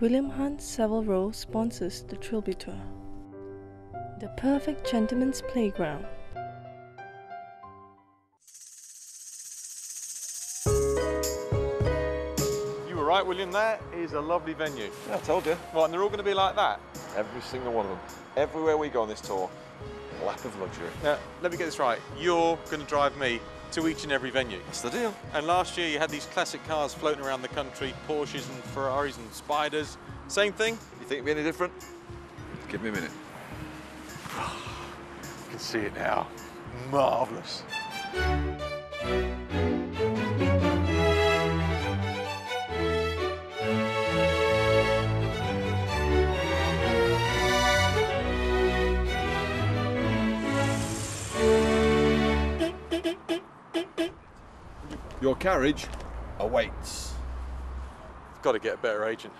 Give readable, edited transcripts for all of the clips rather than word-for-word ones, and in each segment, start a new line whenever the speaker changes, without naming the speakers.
William Hunt Savile Row sponsors the Trilby Tour, the perfect gentleman's playground.
You were right, William, that is a lovely venue.
Yeah, I told you.
Right, and they're all going to be like that?
Every single one of them. Everywhere we go on this tour, a lap of luxury.
Now, let me get this right. You're going to drive me to each and every venue.
That's the deal.
And last year you had these classic cars floating around the country, Porsches and Ferraris and Spiders. Same thing?
You think it'd be any different? Give me a minute.
You can see it now. Marvellous.
Your carriage awaits.
I've got to get a better agent.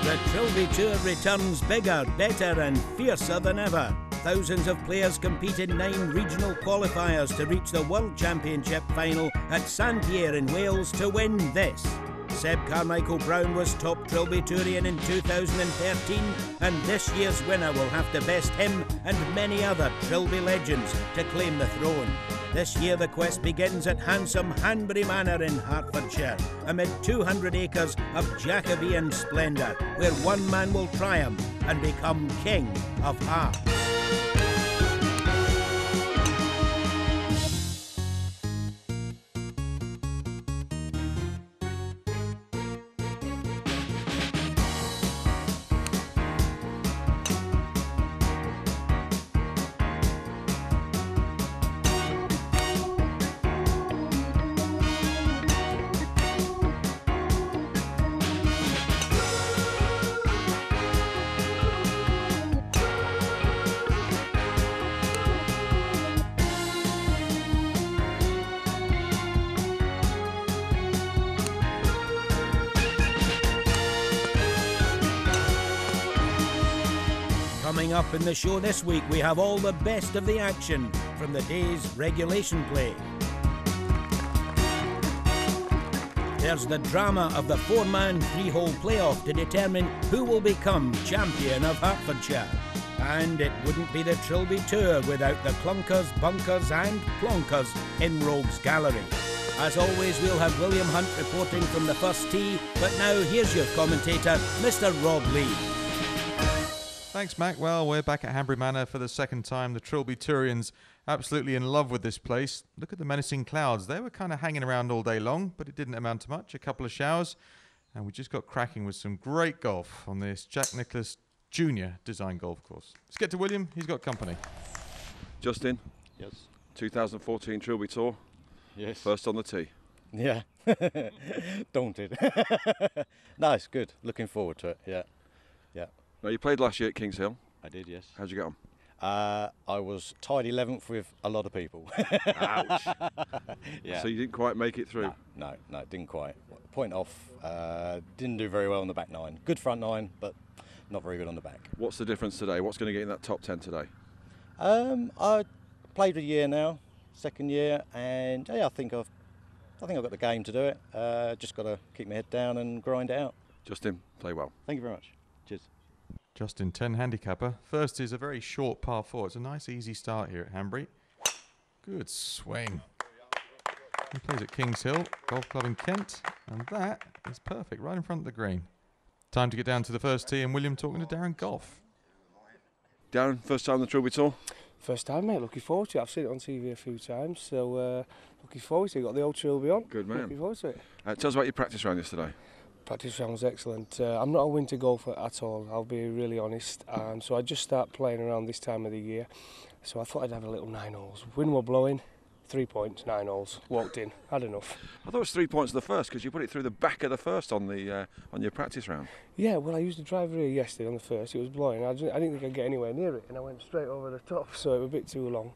The Trilby Tour returns bigger, better and fiercer than ever. Thousands of players compete in 9 regional qualifiers to reach the World Championship final at Saint-Pierre in Wales to win this. Seb Carmichael Brown was top Trilby Tourian in 2013, and this year's winner will have to best him and many other Trilby legends to claim the throne. This year the quest begins at handsome Hanbury Manor in Hertfordshire, amid 200 acres of Jacobean splendour, where one man will triumph and become King of Hearts. Coming up in the show this week, we have all the best of the action from the day's regulation play. There's the drama of the 4-man 3-hole playoff to determine who will become champion of Hertfordshire. And it wouldn't be the Trilby Tour without the clunkers, bunkers and plonkers in Rogues Gallery. As always, we'll have William Hunt reporting from the first tee, but now here's your commentator, Mr. Rob Lee.
Thanks, Mac. Well, we're back at Hanbury Manor for the second time. The Trilby Tourians absolutely in love with this place. Look at the menacing clouds. They were kind of hanging around all day long, but it didn't amount to much. A couple of showers, and we just got cracking with some great golf on this Jack Nicklaus Jr. design golf course. Let's get to William. He's got company.
Justin.
Yes.
2014 Trilby Tour.
Yes.
First on the tee.
Yeah. Daunted. No, it's good. Looking forward to it. Yeah. Yeah.
Now, you played last year at Kings Hill.
I did, yes.
How'd you get on?
I was tied 11th with a lot of people.
Ouch.
Yeah.
So you didn't quite make it through?
No, didn't quite. Point off. Didn't do very well on the back 9. Good front 9, but not very good on the back.
What's the difference today? What's going to get in that top 10 today?
I played a year now, second year, and yeah, I think I've got the game to do it. Just got to keep my head down and grind it out.
Justin, play well.
Thank you very much. Cheers.
Justin, 10 handicapper. First is a very short par 4. It's a nice easy start here at Hanbury. Good swing. He plays at Kings Hill Golf Club in Kent, and that is perfect, right in front of the green. Time to get down to the first tee, and William talking to Darren Golf.
Darren, first time on the Trilby Tour?
First time, mate. Looking forward to it. I've seen it on TV a few times, so looking forward to it. Got the old Trilby on.
Good man.
Looking forward to it.
Tell us about your practice round yesterday.
Practice round was excellent. I'm not a winter golfer at all, I'll be really honest. So I just start playing around this time of the year. So I thought I'd have a little 9 holes. Wind were blowing, 3 points, 9 holes, walked in, had enough.
I thought it was 3 points of the first because you put it through the back of the first on the on your practice round.
Yeah, well, I used the driver here yesterday on the first. It was blowing. I didn't think I'd get anywhere near it, and I went straight over the top, so it was a bit too long.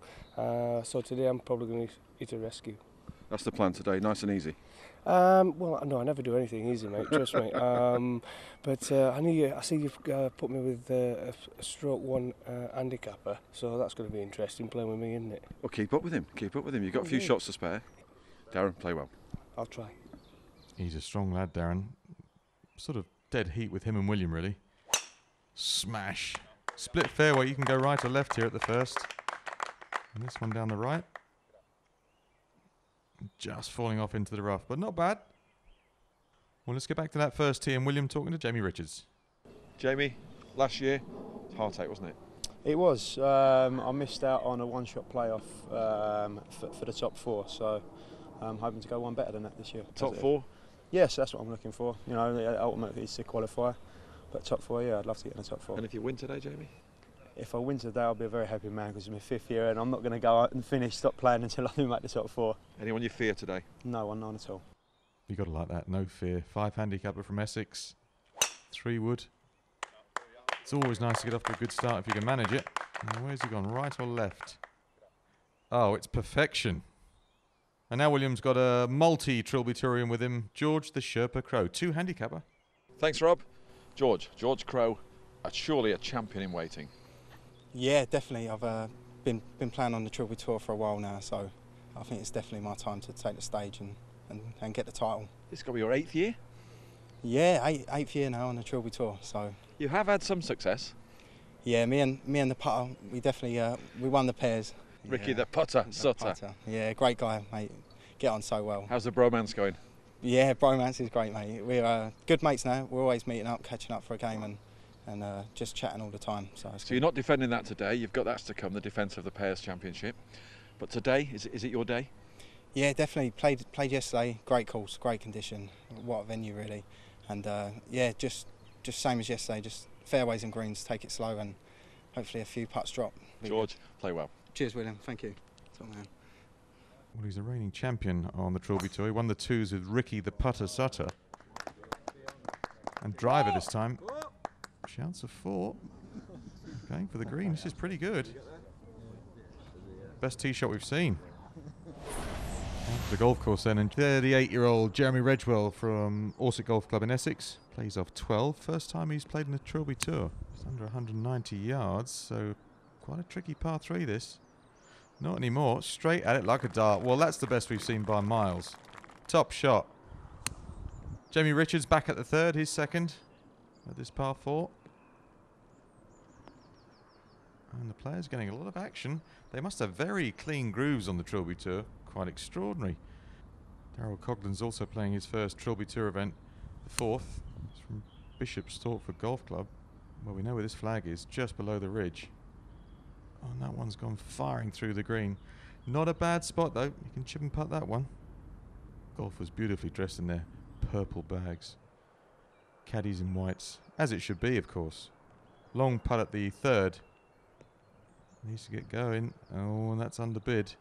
So today I'm probably going to hit a rescue.
That's the plan today, nice and easy.
Well, no, I never do anything easy, mate. Trust me. But I see you've put me with a stroke 1 handicapper, so that's going to be interesting playing with me, isn't it?
Well, keep up with him. Keep up with him. You've got a few shots to spare. Darren, play well.
I'll try.
He's a strong lad, Darren. Sort of dead heat with him and William, really. Smash. Split fairway. You can go right or left here at the first. And this one down the right. Just falling off into the rough, but not bad. Well, let's get back to that first tee and William talking to Jamie Richards.
Jamie, last year, it's heartache, wasn't it?
It was. I missed out on a one-shot playoff for the top 4, so I'm hoping to go one better than that this year.
Top 4?
Yes, that's what I'm looking for. You know, ultimately it's to qualify, but top 4, yeah, I'd love to get in the top 4.
And if you win today, Jamie?
If I win today, I'll be a very happy man because it's my 5th year and I'm not going to go out and stop playing until I do make the top 4.
Anyone you fear today?
No one, none at all.
You got to like that, no fear. 5 handicapper from Essex, 3 wood. It's always nice to get off to a good start if you can manage it. And where's he gone, right or left? Oh, it's perfection. And now William's got a multi-Trilby Tourian with him, George the Sherpa Crow, 2 handicapper.
Thanks, Rob. George Crow, surely a champion in waiting.
Yeah, definitely. I've been playing on the Trilby Tour for a while now, so I think it's definitely my time to take the stage and get the title.
This has got to be your 8th year?
Yeah, eighth year now on the Trilby Tour. So
you have had some success.
Yeah, me and the putter, we definitely we won the pairs.
Ricky the putter, Sutter.
Yeah, great guy, mate. Get on so well.
How's the bromance going?
Yeah, bromance is great, mate. We're good mates now. We're always meeting up, catching up for a game, and just chatting all the time. So
you're not defending that today. You've got that to come, the defence of the Pairs Championship. But today, is it your day?
Yeah, definitely. Played yesterday. Great course, great condition. What a venue, really. And yeah, just same as yesterday. Just fairways and greens. Take it slow, and hopefully a few putts drop.
George, play well.
Cheers, William. Thank you. Top man.
Well, he's a reigning champion on the Trilby Tour. He won the 2s with Ricky the putter Sutter. And driver this time. Shouts of 4. Going for the green. This is pretty good. Best tee shot we've seen. Off the golf course then, and 38-year-old Jeremy Redgewell from Orsett Golf Club in Essex plays off 12. First time he's played in the Trilby Tour. It's under 190 yards, so quite a tricky par 3 this. Not anymore. Straight at it like a dart. Well, that's the best we've seen by miles. Top shot. Jamie Richards back at the 3rd, his 2nd at this par 4. And the players getting a lot of action. They must have very clean grooves on the Trilby Tour. Quite extraordinary. Darryl Coughlin's also playing his first Trilby Tour event, the 4th. It's from Bishop's Stortford Golf Club. Well, we know where this flag is, just below the ridge. Oh, and that one's gone firing through the green. Not a bad spot, though. You can chip and putt that one. Golfers beautifully dressed in their purple bags. Caddies in whites, as it should be, of course. Long putt at the 3rd. Needs to get going. Oh, and that's underbid.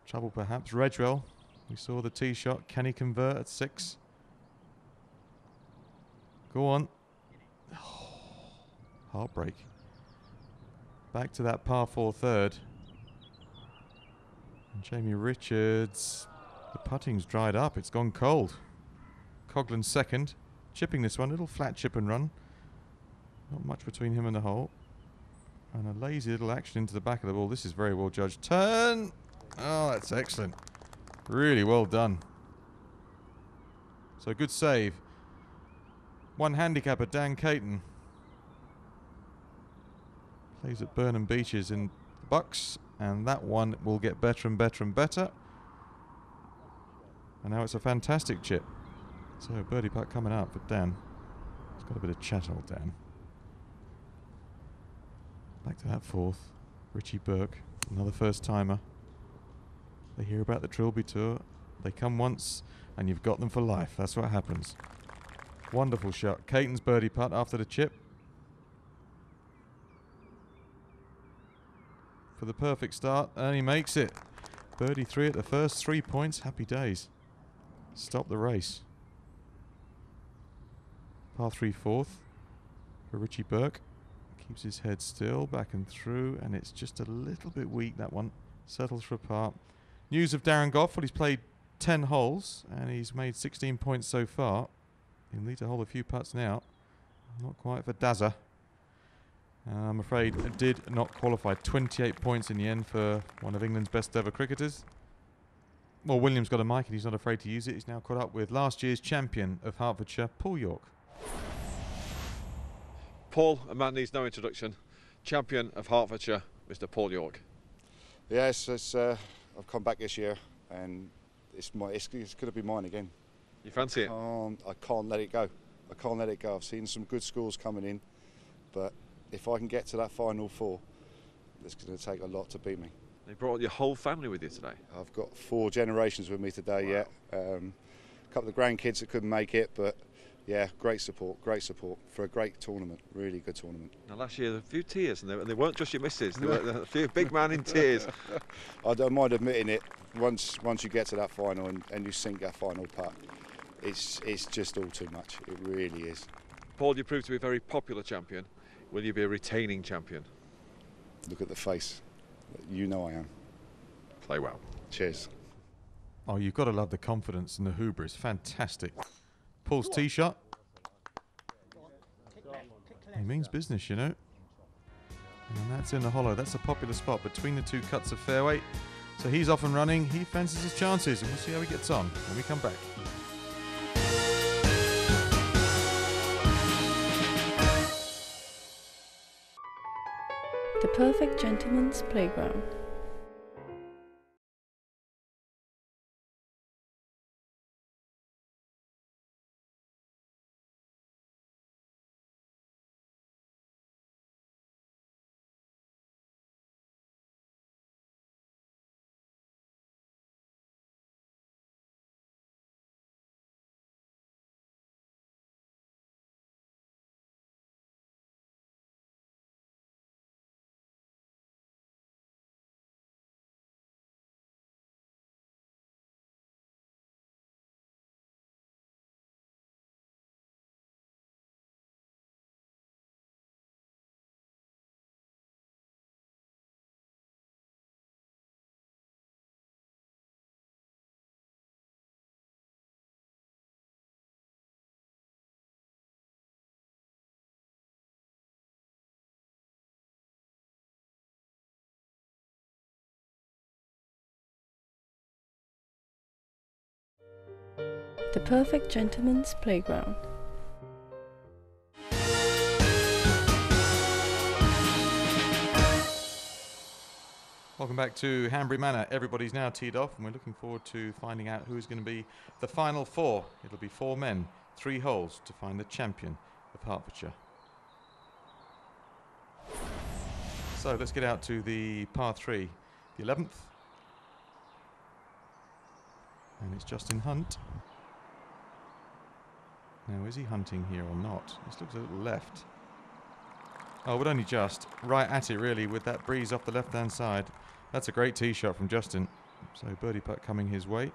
Trouble perhaps. Redgewell, we saw the tee shot. Can he convert at 6? Go on. Oh, heartbreak. Back to that par 4 3rd. And Jamie Richards, the putting's dried up. It's gone cold. Coughlin's 2nd. Chipping this one. Little flat chip and run. Not much between him and the hole. And a lazy little action into the back of the ball. This is very well judged. Turn! Oh, that's excellent. Really well done. So good save. 1 handicapper, Dan Caton. Plays at Burnham Beeches in the Bucks. And that one will get better and better and better. And now it's a fantastic chip. So birdie putt coming up for Dan. He's got a bit of chat, old Dan. Back to that 4th. Richie Burke, another first timer. They hear about the Trilby Tour. They come once and you've got them for life. That's what happens. Wonderful shot. Caton's birdie putt after the chip. for the perfect start, and he makes it. Birdie 3 at the first, 3 points, happy days. Stop the race. Par 3 fourth for Richie Burke. Keeps his head still, back and through, and it's just a little bit weak, that one. Settles for a par. News of Darren Goff, well, he's played 10 holes, and he's made 16 points so far. He'll need to hold a few putts now. Not quite for Dazza. I'm afraid it did not qualify. 28 points in the end for one of England's best ever cricketers. Well, William's got a mic and he's not afraid to use it. He's now caught up with last year's champion of Hertfordshire, Paul York.
Paul, a man needs no introduction. Champion of Hertfordshire, Mr. Paul York.
Yes, I've come back this year and it's going to be mine again.
You fancy it?
I can't let it go. I can't let it go. I've seen some good scores coming in, but if I can get to that final 4, it's going to take a lot to beat me.
You brought your whole family with you today?
I've got 4 generations with me today, wow. Yeah. A couple of grandkids that couldn't make it, but yeah, great support for a great tournament, really good tournament.
Now last year there were a few tears, and they weren't just your missus, there were a few big man in tears.
I don't mind admitting it, once you get to that final and you sink that final putt, it's just all too much, it really is.
Paul, you proved to be a very popular champion. Will you be a retaining champion?
Look at the face. You know I am.
Play well.
Cheers.
Oh, you've got to love the confidence and the hubris. Fantastic. Paul's tee shot. He means business, you know. And that's in the hollow. That's a popular spot between the 2 cuts of fairway. So he's off and running. He fancies his chances, and we'll see how he gets on when we come back.
The perfect gentleman's playground. The perfect gentleman's playground.
Welcome back to Hanbury Manor. Everybody's now teed off and we're looking forward to finding out who is going to be the final 4. It'll be 4 men, 3 holes to find the champion of Hertfordshire. So let's get out to the par 3, the 11th. And it's Justin Hunt. Now, is he hunting here or not? This looks a little left. Oh, but only just. Right at it, really, with that breeze off the left-hand side. That's a great tee shot from Justin. So, birdie putt coming his way.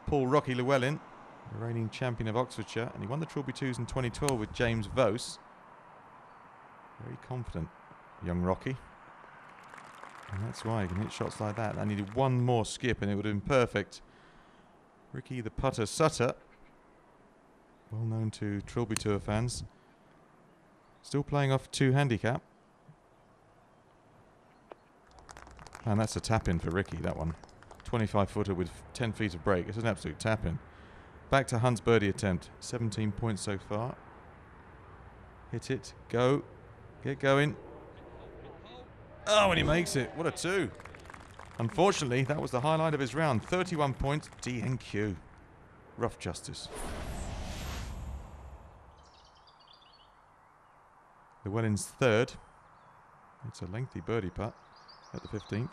Paul Rocky Llewellyn, the reigning champion of Oxfordshire, and he won the Trilby 2s in 2012 with James Vose. Very confident, young Rocky. And that's why he can hit shots like that. I needed one more skip and it would have been perfect. Ricky the Putter Sutter, well known to Trilby Tour fans, still playing off 2 handicap. And that's a tap-in for Ricky, that one. 25-footer with 10 feet of break. It's an absolute tap-in. Back to Hunt's birdie attempt. 17 points so far. Hit it. Go. Get going. Oh, and he makes it. What a 2. Unfortunately, that was the highlight of his round. 31 points, DNQ. Rough justice. Llewellyn's 3rd. It's a lengthy birdie putt at the 15th.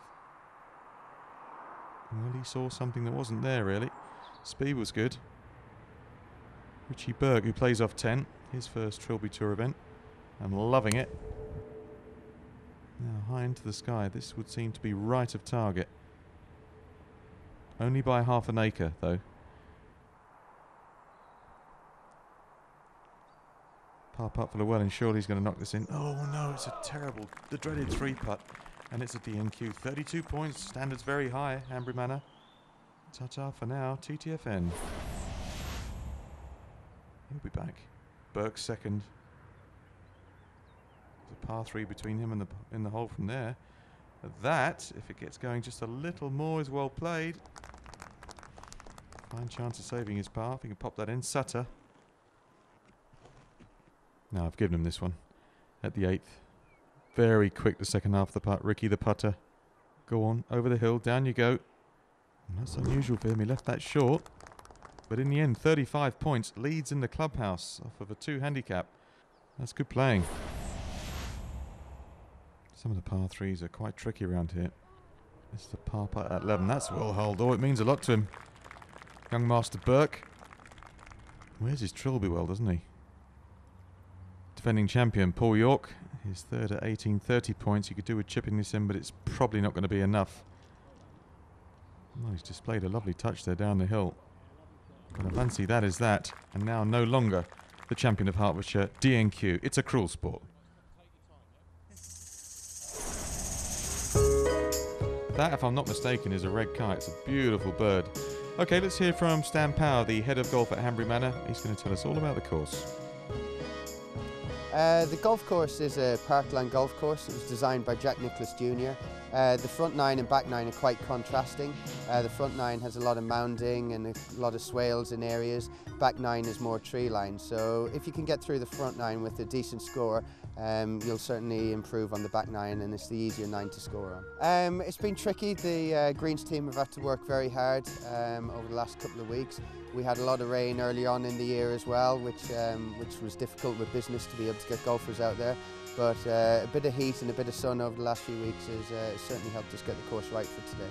Well, he saw something that wasn't there, really. Speed was good. Richie Burke, who plays off 10, his first Trilby Tour event. I'm loving it. Now high into the sky. This would seem to be right of target. Only by half an acre, though. Par putt for the well, and surely he's going to knock this in. Oh no, it's a terrible, the dreaded 3-putt. And it's a DNQ. 32 points, standards very high, Hanbury Manor. Ta-ta for now, TTFN. He'll be back. Burke's second. There's a par 3 between him and in the hole from there. That, if it gets going just a little more, is well played. Fine chance of saving his par. If he can pop that in. Sutter. No, I've given him this one at the 8th. Very quick the second half of the putt. Ricky the putter. Go on, over the hill, down you go. And that's unusual for him. He left that short. But in the end, 35 points. Leads in the clubhouse off of a 2 handicap. That's good playing. Some of the par 3s are quite tricky around here. This is the par putt at 11. That's well holed. Oh, it means a lot to him. Young Master Burke. Where's his Trilby well, doesn't he? Defending champion Paul York. His third at 18, 30 points. You could do with chipping this in, but it's probably not going to be enough. Oh, he's displayed a lovely touch there down the hill. But I fancy that is that. And now no longer the champion of Hertfordshire, DNQ. It's a cruel sport. That, if I'm not mistaken, is a red kite. It's a beautiful bird. Okay, let's hear from Stan Power, the head of golf at Hanbury Manor. He's going to tell us all about the course.
The golf course is a parkland golf course. It was designed by Jack Nicklaus Jr. The front 9 and back 9 are quite contrasting. The front 9 has a lot of mounding and a lot of swales in areas. Back 9 is more tree line. So if you can get through the front 9 with a decent score, you'll certainly improve on the back 9, and it's the easier 9 to score on. It's been tricky. The greens team have had to work very hard over the last couple of weeks. We had a lot of rain early on in the year as well, which was difficult with business to be able to get golfers out there. But a bit of heat and a bit of sun over the last few weeks has certainly helped us get the course right for today.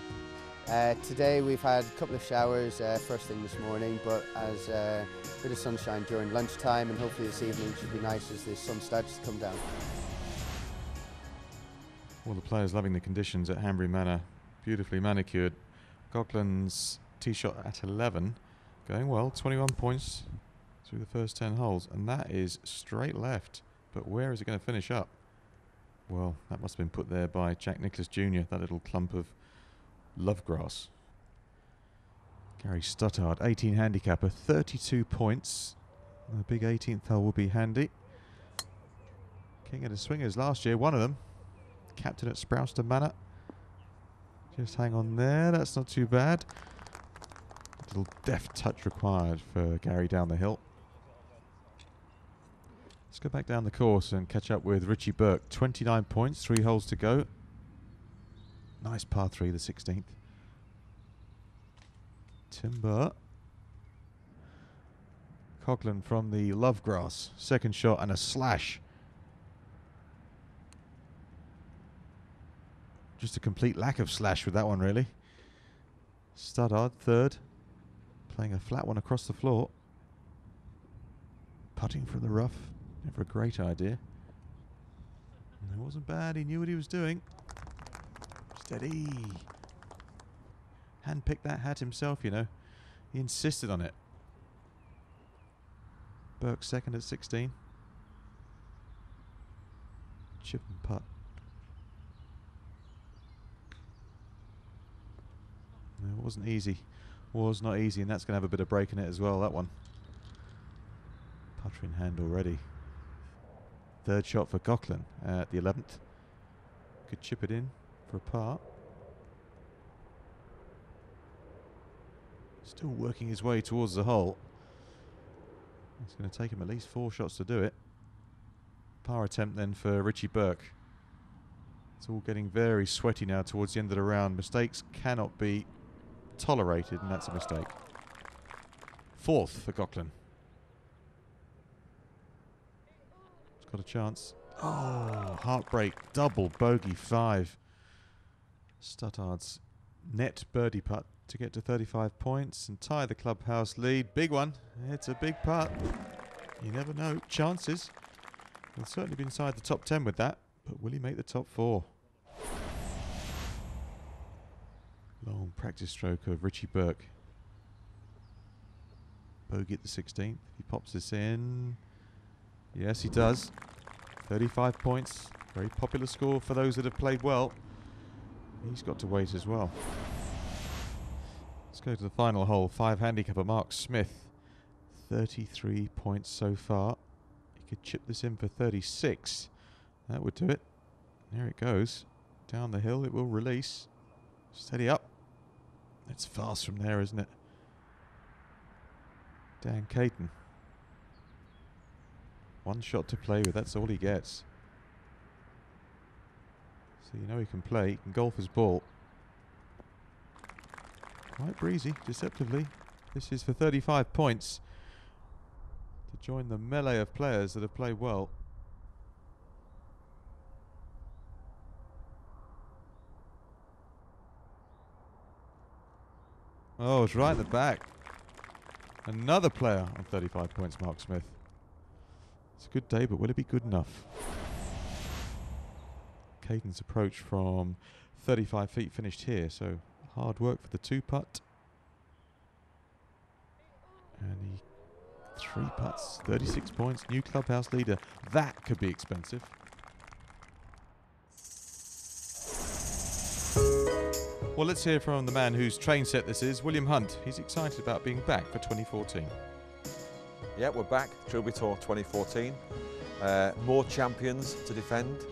Today we've had a couple of showers first thing this morning, but as a bit of sunshine during lunchtime, and hopefully this evening should be nice as the sun starts to come down.
All the players loving the conditions at Hanbury Manor. Beautifully manicured. Goglin's tee shot at 11. Going well, 21 points through the first 10 holes, and that is straight left. But where is it going to finish up? Well, that must have been put there by Jack Nicklaus Jr., that little clump of love grass. Gary Stuttard, 18 handicapper, 32 points. The big 18th hole will be handy. King of the Swingers last year, one of them. Captain at Sproulston Manor. Just hang on there, that's not too bad. Little deft touch required for Gary down the hill. Let's go back down the course and catch up with Richie Burke. 29 points, 3 holes to go. Nice par 3, the 16th. Timber. Coughlin from the love grass. Second shot and a slash. Just a complete lack of slash with that one, really. Stuttard, third. Playing a flat one across the floor. Putting from the rough. Never a great idea. And it wasn't bad. He knew what he was doing. Steady. Handpicked that hat himself, you know. He insisted on it. Burke second at 16. Chip and putt. No, it wasn't easy. Was not easy, and that's going to have a bit of break in it as well, that one. Putter in hand already. Third shot for Goghlin at the 11th. Could chip it in for a par. Still working his way towards the hole. It's going to take him at least 4 shots to do it. Par attempt then for Richie Burke. It's all getting very sweaty now towards the end of the round. Mistakes cannot be tolerated, and that's a mistake. Fourth for Goghlin. It's got a chance. Oh, heartbreak, double bogey 5. Stuttard's net birdie putt to get to 35 points and tie the clubhouse lead. Big one. It's a big putt. You never know. Chances. He'll certainly be inside the top 10 with that, but will he make the top 4? Long practice stroke of Richie Burke. Bogey at the 16th. He pops this in. Yes, he does. 35 points. Very popular score for those that have played well. He's got to wait as well. Let's go to the final hole. 5 handicapper Mark Smith. 33 points so far. He could chip this in for 36. That would do it. There it goes. Down the hill it will release. Steady up. It's fast from there, isn't it? Dan Caton. 1 shot to play with. That's all he gets. So you know he can play. He can golf his ball. Quite breezy, deceptively. This is for 35 points. To join the melee of players that have played well. Oh, it's right in the back. Another player on 35 points, Mark Smith. It's a good day, but will it be good enough? Caden's approach from 35 feet finished here, so hard work for the 2-putt. And he 3 putts, 36 points, new clubhouse leader. That could be expensive. Well, let's hear from the man whose train set this is, William Hunt. He's excited about being back for 2014.
Yeah, we're back, Trilby Tour 2014. More champions to defend,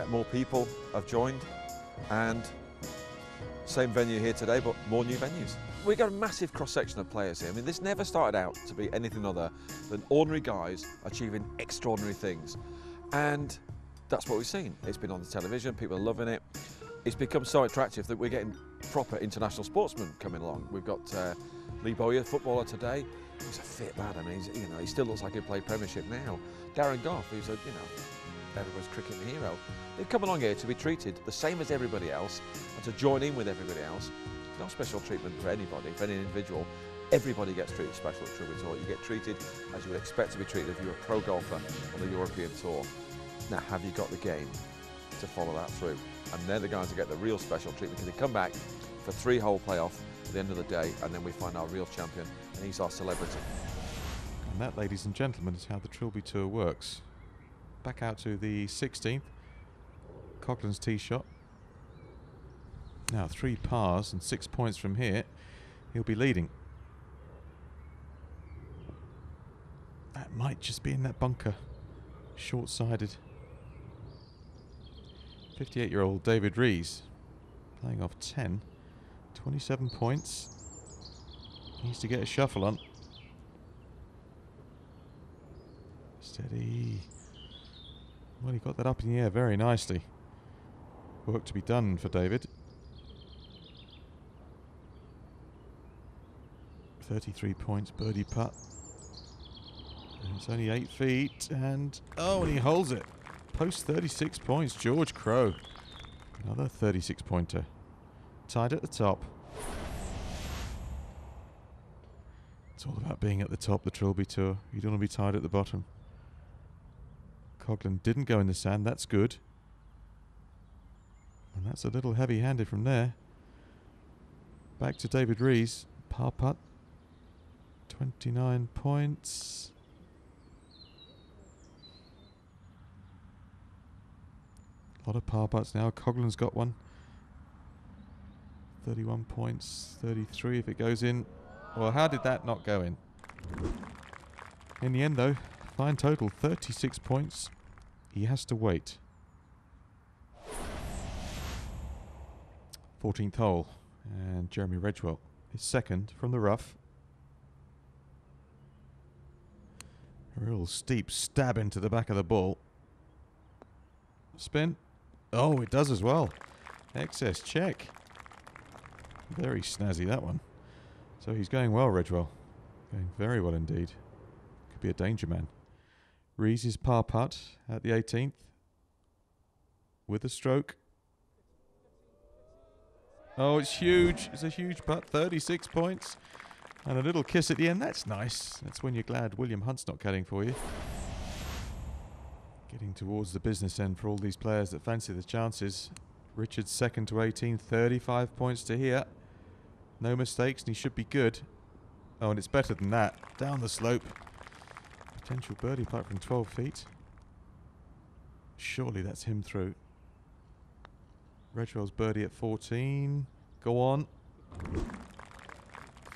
more people have joined, and same venue here today, but more new venues. We've got a massive cross-section of players here. I mean, this never started out to be anything other than ordinary guys achieving extraordinary things. And that's what we've seen. It's been on the television, people are loving it. It's become so attractive that we're getting proper international sportsmen coming along. We've got Lee Bowyer, footballer today. He's a fit lad. I mean, he still looks like he'll play Premiership now. Darren Goff, who's everyone's cricketing hero. They've come along here to be treated the same as everybody else and to join in with everybody else. No special treatment for anybody, for any individual. Everybody gets treated special at Trilby Tour. You get treated as you would expect to be treated if you were a pro golfer on the European Tour. Now, have you got the game to follow that through? And they're the guys who get the real special treatment because they come back for 3-hole playoff at the end of the day, and then we find our real champion, and he's our celebrity.
And that, ladies and gentlemen, is how the Trilby Tour works. Back out to the 16th. Coughlin's tee shot. Now 3 pars and 6 points from here. He'll be leading. That might just be in that bunker. Short-sided. 58-year-old David Rees playing off 10. 27 points. Needs to get a shuffle on. Steady. Well, he got that up in the air very nicely. Work to be done for David. 33 points, birdie putt. And it's only 8 feet, and oh, and he holds it. Post 36 points, George Crow. Another 36-pointer. Tied at the top. It's all about being at the top, the Trilby Tour. You don't want to be tied at the bottom. Coughlin didn't go in the sand, that's good. And that's a little heavy-handed from there. Back to David Rees, par putt. 29 points. A lot of par putts now. Coughlin's got one. 31 points, 33 if it goes in. Well, how did that not go in? In the end, though, fine total, 36 points. He has to wait. 14th hole, and Jeremy Redgewell is second from the rough. A real steep stab into the back of the ball. Spin. Oh, it does as well. Excess check. Very snazzy, that one. So he's going well, Redgewell. Going very well indeed. Could be a danger man. Rees' par putt at the 18th. With a stroke. Oh, it's huge. It's a huge putt. 36 points. And a little kiss at the end. That's nice. That's when you're glad William Hunt's not caddying for you. Getting towards the business end for all these players that fancy the chances. Richards second to 18, 35 points to here. No mistakes and he should be good. Oh, and it's better than that. Down the slope. Potential birdie putt from 12 feet. Surely that's him through. Redwell's birdie at 14. Go on.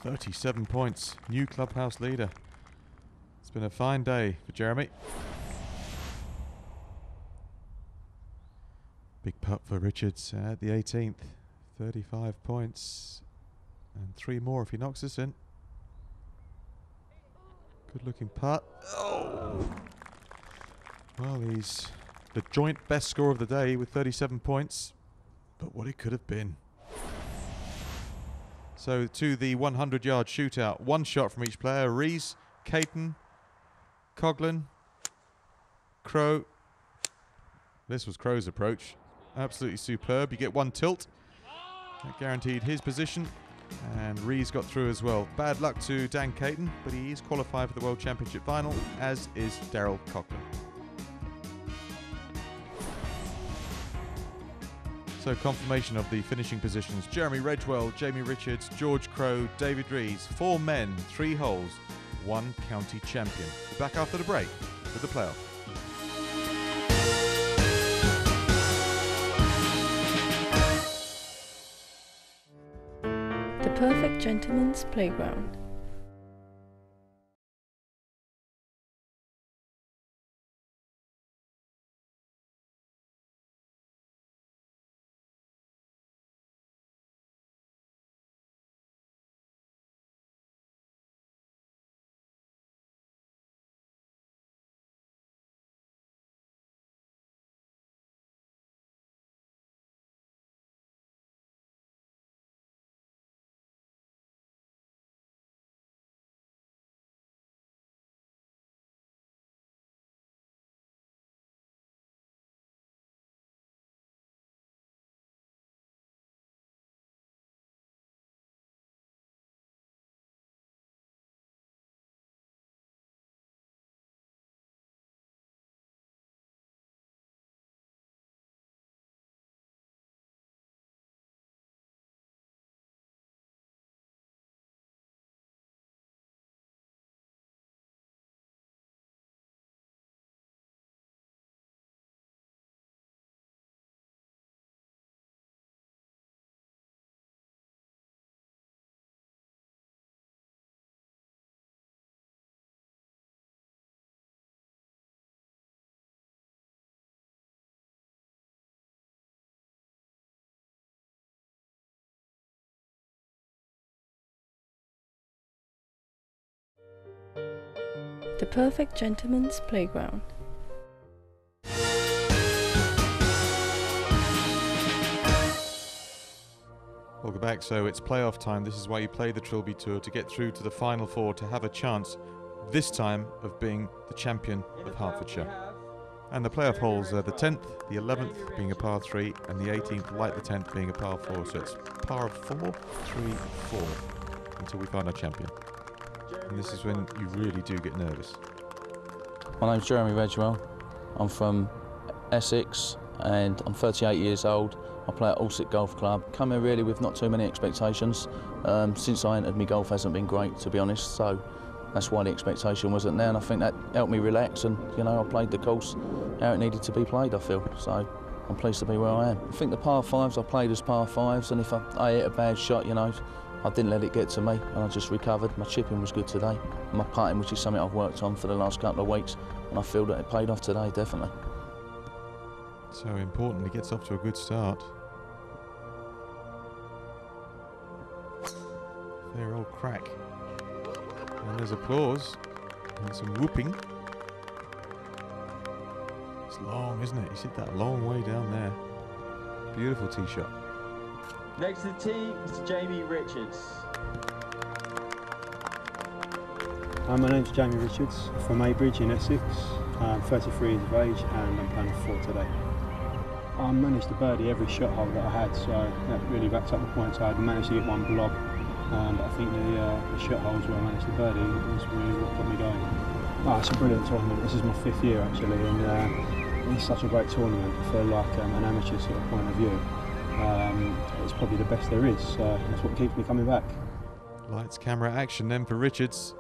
37 points. New clubhouse leader. It's been a fine day for Jeremy. Big putt for Richards at the 18th. 35 points. And 3 more if he knocks this in. Good looking putt. Oh! Well, he's the joint best score of the day with 37 points. But what it could have been. So to the 100-yard shootout. 1 shot from each player. Rees, Caton, Coughlin, Crow. This was Crow's approach. Absolutely superb. You get 1 tilt. That guaranteed his position. And Rees got through as well. Bad luck to Dan Caton, but he is qualified for the World Championship final, as is Daryl Coughlin. So confirmation of the finishing positions. Jeremy Redwell, Jamie Richards, George Crow, David Rees. 4 men, 3 holes, 1 county champion. We're back after the break with the playoff.
The perfect gentleman's playground. The perfect gentleman's playground.
Welcome back. So it's playoff time. This is why you play the Trilby Tour, to get through to the final 4, to have a chance this time of being the champion of Hertfordshire. And the playoff holes are the 10th, the 11th being a par 3, and the 18th, like the 10th, being a par 4. So it's par 4, 3, 4 until we find our champion. And this is when you really do get nervous.
My name's Jeremy Redwell. I'm from Essex and I'm 38 years old. I play at Alsett Golf Club. Come here really with not too many expectations. Since I entered, my golf hasn't been great, to be honest, so that's why the expectation wasn't there, and I think that helped me relax, and you know, I played the course how it needed to be played, I feel. So I'm pleased to be where I am. I think the par 5s I played as par 5s, and if I hit a bad shot, you know, I didn't let it get to me, and I just recovered. My chipping was good today. My putting, which is something I've worked on for the last couple of weeks, and I feel that it paid off today, definitely.
So important, he gets off to a good start. Fair old crack. And there's applause and some whooping. It's long, isn't it? He's hit that long way down there. Beautiful tee shot.
Next to the tee is Jamie Richards.
My name's Jamie Richards from Abridge in Essex. I'm 33 years of age and I'm playing a 4 today. I managed to birdie every shot hole that I had, so that really racked up the points. I had managed to get one blob, but I think the shot holes where I managed to birdie was really what got me going. Oh, it's a brilliant tournament. This is my 5th year actually, and it's such a great tournament for like an amateur sort of point of view. It's probably the best there is, so that's what keeps me coming back.
Lights, camera, action then for Richards.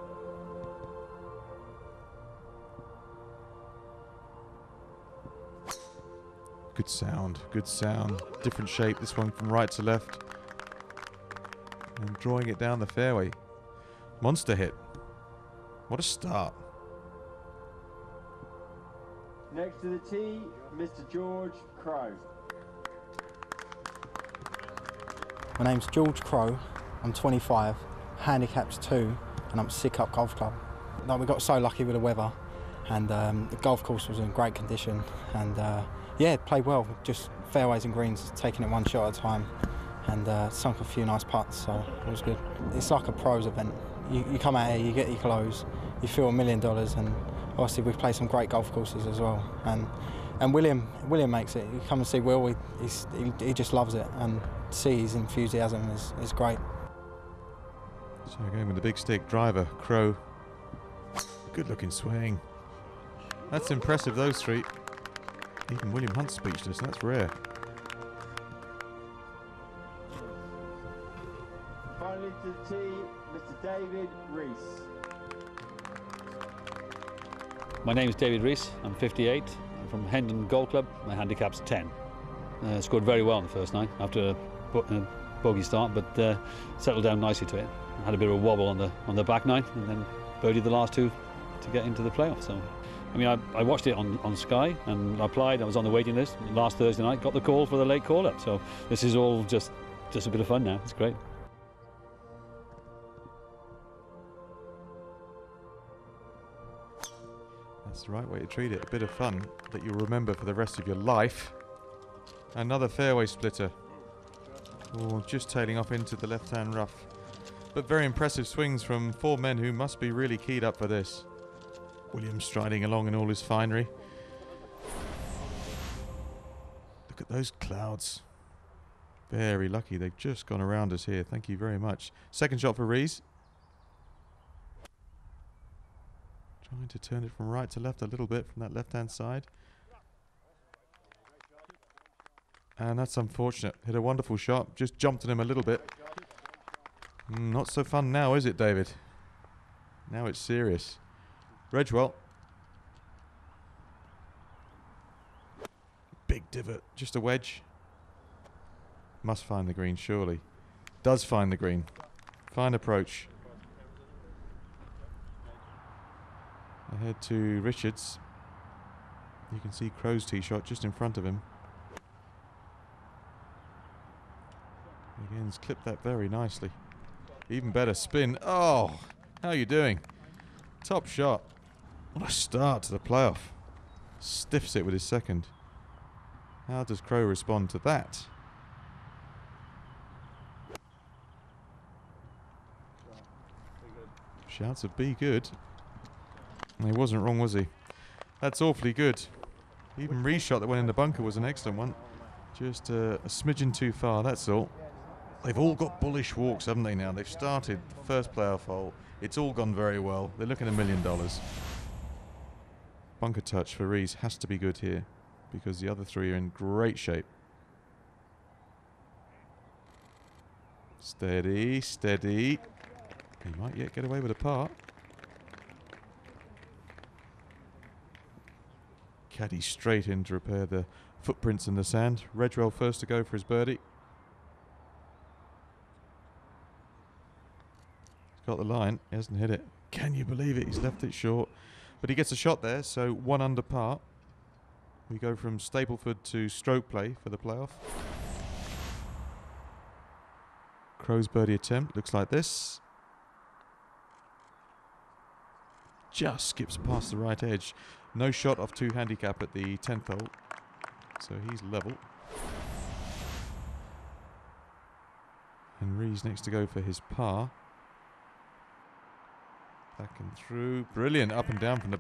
Good sound, good sound. Different shape, this one from right to left. And drawing it down the fairway. Monster hit. What a start.
Next to the tee, Mr. George Crowe.
My name's George Crowe, I'm 25, handicap's 2, and I'm at Sidcup Golf Club. No, we got so lucky with the weather, and the golf course was in great condition, and yeah, played well, just fairways and greens, taking it one shot at a time, and sunk a few nice putts, so it was good. It's like a pros event. You come out here, you get your clothes, you feel $1 million, and obviously we've played some great golf courses as well. And William makes it. You come and see Will, he just loves it, and to see his enthusiasm is great.
So again with the big stick driver, Crowe. Good looking swing. That's impressive, those three. Even William Hunt's speechless, that's rare.
Finally to the tee, Mr. David Rees.
My name is David Rees, I'm 58, I'm from Hendon Golf Club, my handicap's 10. Scored very well on the first night after a bogey start, but settled down nicely to it. I had a bit of a wobble on the back nine, and then birdied the last two to get into the playoff. So, I mean, I watched it on Sky, and I applied. I was on the waiting list last Thursday night, got the call for the late call-up. So this is all just a bit of fun now. It's great.
That's the right way to treat it. A bit of fun that you'll remember for the rest of your life. Another fairway splitter. Oh, just tailing off into the left-hand rough. But very impressive swings from 4 men who must be really keyed up for this. William striding along in all his finery. Look at those clouds. Very lucky. They've just gone around us here. Thank you very much. Second shot for Rees. Trying to turn it from right to left a little bit from that left-hand side. And that's unfortunate. Hit a wonderful shot. Just jumped at him a little bit. Not so fun now, is it, David? Now it's serious. Redgewell. Big divot. Just a wedge. Must find the green, surely. Does find the green. Fine approach. Ahead to Richards. You can see Crowe's tee shot just in front of him. Again, he's clipped that very nicely. Even better spin. Oh, how are you doing? Top shot. What a start to the playoff. Stiffs it with his second. How does Crowe respond to that? Shouts of be good. And he wasn't wrong, was he? That's awfully good. Even Rees' shot that went in the bunker was an excellent one. Just a smidgen too far, that's all. They've all got bullish walks, haven't they now? They've started the first playoff hole. It's all gone very well. They're looking at $1 million. Bunker touch for Rees has to be good here because the other three are in great shape. Steady, steady. He might yet get away with a par. Caddy straight in to repair the footprints in the sand. Redgewell first to go for his birdie. He's got the line. He hasn't hit it. Can you believe it? He's left it short. But he gets a shot there, so 1 under par. We go from Stapleford to stroke play for the playoff. Crowe's birdie attempt looks like this. Just skips past the right edge. No shot off 2 handicap at the 10th hole. So he's level. And Rees next to go for his par. Back and through. Brilliant up and down from the